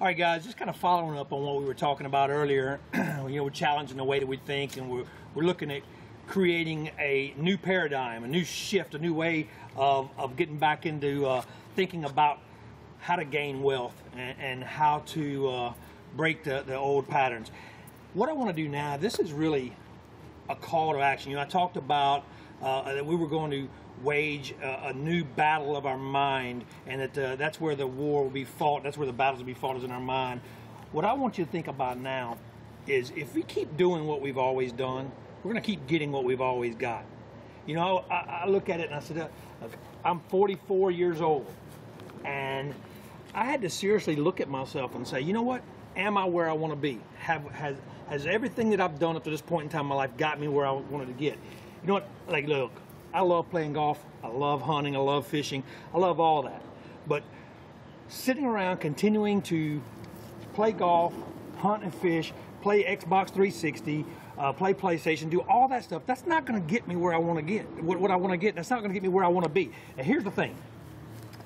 All right, guys, just kind of following up on what we were talking about earlier. We're challenging the way that we think, and we're looking at creating a new paradigm, a new shift, a new way of getting back into thinking about how to gain wealth and how to break the old patterns. What I want to do now, this is really a call to action. I talked about that we were going to wage a new battle of our mind, and that's where the war will be fought, that's where the battles will be fought, is in our mind. What I want you to think about now is, if we keep doing what we've always done, we're going to keep getting what we've always got. I look at it and I said, I'm 44 years old, and I had to seriously look at myself and say, you know what, am I where I want to be? Has everything that I've done up to this point in time in my life got me where I wanted to get? You know what, like, look, I love playing golf, I love hunting, I love fishing, I love all that. But sitting around continuing to play golf, hunt and fish, play Xbox 360, play PlayStation, do all that stuff, that's not going to get me where I want to get, what I want to get. That's not going to get me where I want to be. And here's the thing.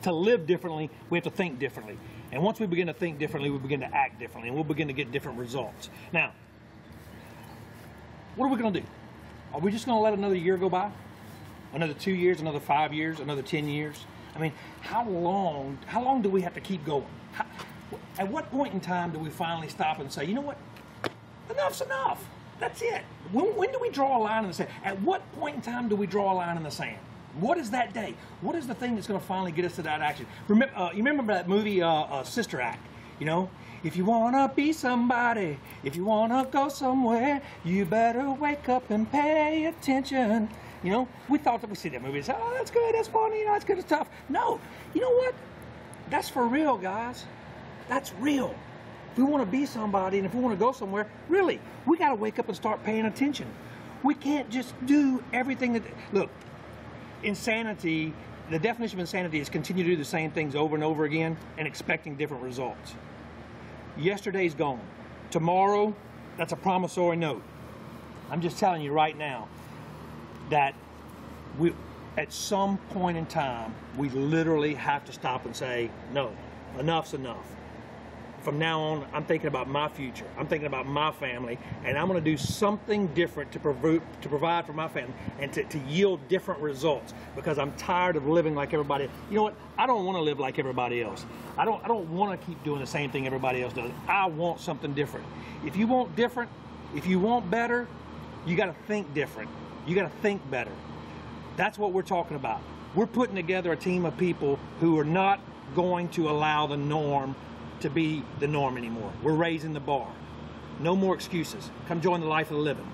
To live differently, we have to think differently. And once we begin to think differently, we begin to act differently, and we'll begin to get different results. Now, what are we going to do? Are we just going to let another year go by? Another 2 years, another 5 years, another 10 years? I mean, how long do we have to keep going? At what point in time do we finally stop and say, you know what, enough's enough, that's it? When do we draw a line in the sand? At what point in time do we draw a line in the sand? What is that day? What is the thing that's going to finally get us to that action? You remember that movie, Sister Act? If you want to be somebody, if you want to go somewhere, you better wake up and pay attention. We thought that we see that movie and say, oh, that's good, that's funny, that's good, it's tough. No, you know what? That's for real, guys. That's real. If we want to be somebody and if we want to go somewhere, really, we got to wake up and start paying attention. We can't just do everything that, look, insanity, the definition of insanity is continue to do the same things over and over again and expecting different results. Yesterday's gone. Tomorrow, that's a promissory note. I'm just telling you right now that at some point in time, we literally have to stop and say, no, enough's enough. From now on, I'm thinking about my future. I'm thinking about my family, and I'm going to do something different to provide for my family and to yield different results, because I'm tired of living like everybody else. You know what? I don't want to live like everybody else. I don't want to keep doing the same thing everybody else does. I want something different. If you want different, if you want better, you got to think different. You got to think better. That's what we're talking about. We're putting together a team of people who are not going to allow the norm to be the norm anymore. We're raising the bar. No more excuses. Come join the life of the living.